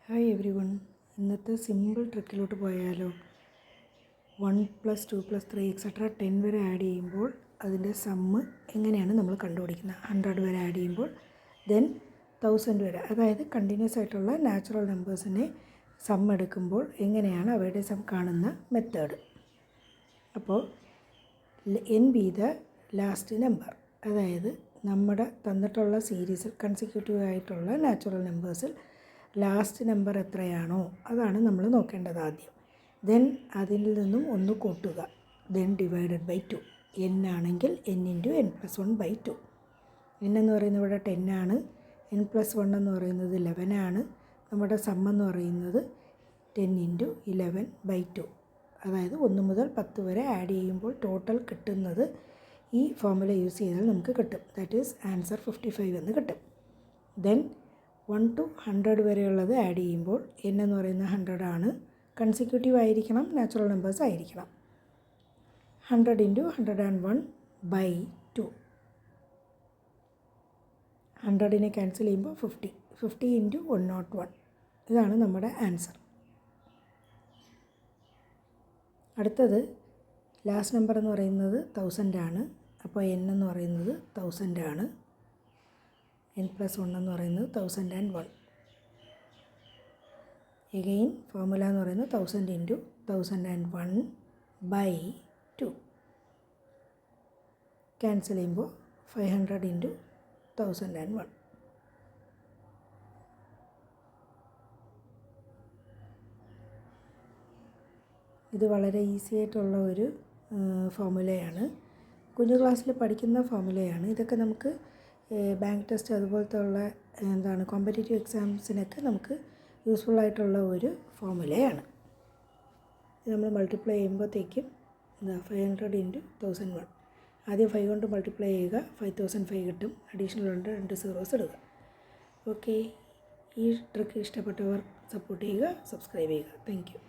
Hi every one. ഇന്നത്തെ simple ട്രിക്കിലോട്ട് പോയാലോ. 1+2+3 etcetera 10 വരെ ആഡ് ചെയ്യുമ്പോൾ അതിൻ്റെ സമ്മ് എങ്ങനെയാണ് നമ്മൾ കണ്ടുപിടിക്കുന്നത്. 100 വരെ ആഡ് ചെയ്യുമ്പോൾ ദെൻ 1000 വരെ, അതായത് കണ്ടിന്യൂസ് ആയിട്ടുള്ള നാച്ചുറൽ നമ്പേഴ്സിനെ സം എടുക്കുമ്പോൾ എങ്ങനെയാണ് അവയുടെ സം കാണുന്ന മെത്തേഡ്. അപ്പോൾ n B the last number, അതായത് നമ്മുടെ തന്നിട്ടുള്ള സീരീസിൽ കൺസിക്യൂട്ടീവ് ആയിട്ടുള്ള നാച്ചുറൽ നമ്പേഴ്സിൽ ലാസ്റ്റ് നമ്പർ എത്രയാണോ അതാണ് നമ്മൾ നോക്കേണ്ടത് ആദ്യം. ദെൻ അതിൽ നിന്നും ഒന്ന് കൂട്ടുക, ദെൻ ഡിവൈഡഡ് ബൈ 2. n ആണെങ്കിൽ n × n+1/2. n എന്ന് പറയുന്നത് ഇവിടെ 10 ആണ്, n+1 എന്ന് പറയുന്നത് 11 ആണ്. നമ്മുടെ സം എന്ന് പറയുന്നത് 10 × 11/2, അതായത് 1 മുതൽ 10 വരെ ആഡ് ചെയ്യുമ്പോൾ ടോട്ടൽ കിട്ടുന്നത് ഈ ഫോർമുല യൂസ് ചെയ്താൽ നമുക്ക് കിട്ടും. ദാറ്റ് ഈസ് ആൻസർ 55 എന്ന് കിട്ടും. ദെൻ 1 to 100 വരെയുള്ളത് ആഡ് ചെയ്യുമ്പോൾ n എന്ന് പറയുന്നത് 100 ആണ്, കൺസിക്യൂട്ടീവ് ആയിരിക്കണം, നാച്ചുറൽ നമ്പേഴ്സ് ആയിരിക്കണം. 100 × 101/2, 100നെ ക്യാൻസൽ ചെയ്യുമ്പോൾ 50 × 101. ഇതാണ് നമ്മുടെ ആൻസർ. അടുത്തത് ലാസ്റ്റ് നമ്പർ എന്ന് പറയുന്നത് 1000 ആണ്. അപ്പോൾ n എന്ന് പറയുന്നത് 1000 ആണ്, n+1 എന്ന് പറയുന്നത് 1001. എഗെയിൻ ഫോർമുല എന്ന് പറയുന്നത് 1000 × 1001/2. ക്യാൻസൽ ചെയ്യുമ്പോൾ 500 × 1001. ഇത് വളരെ ഈസി ആയിട്ടുള്ള ഒരു ഫോർമുലയാണ്. കുഞ്ഞു ക്ലാസ്സിൽ പഠിക്കുന്ന ഫോർമുലയാണ്. ഇതൊക്കെ നമുക്ക് ബാങ്ക് ടെസ്റ്റ് അതുപോലത്തെ ഉള്ള കോമ്പറ്റേറ്റീവ് എക്സാംസിനൊക്കെ നമുക്ക് യൂസ്ഫുൾ ആയിട്ടുള്ള ഒരു ഫോർമുലയാണ്. ഇത് നമ്മൾ മൾട്ടിപ്ലൈ ചെയ്യുമ്പോഴത്തേക്കും 500 × 1001. ആദ്യം 5 കൊണ്ട് മൾട്ടിപ്ലൈ ചെയ്യുക, 5005 കിട്ടും. അഡീഷണൽ ഉണ്ട്, 2 സീറോസ് ഇടുക. ഓക്കെ, ഈ ട്രിക്ക് ഇഷ്ടപ്പെട്ടവർ സപ്പോർട്ട് ചെയ്യുക, സബ്സ്ക്രൈബ് ചെയ്യുക. Thank you.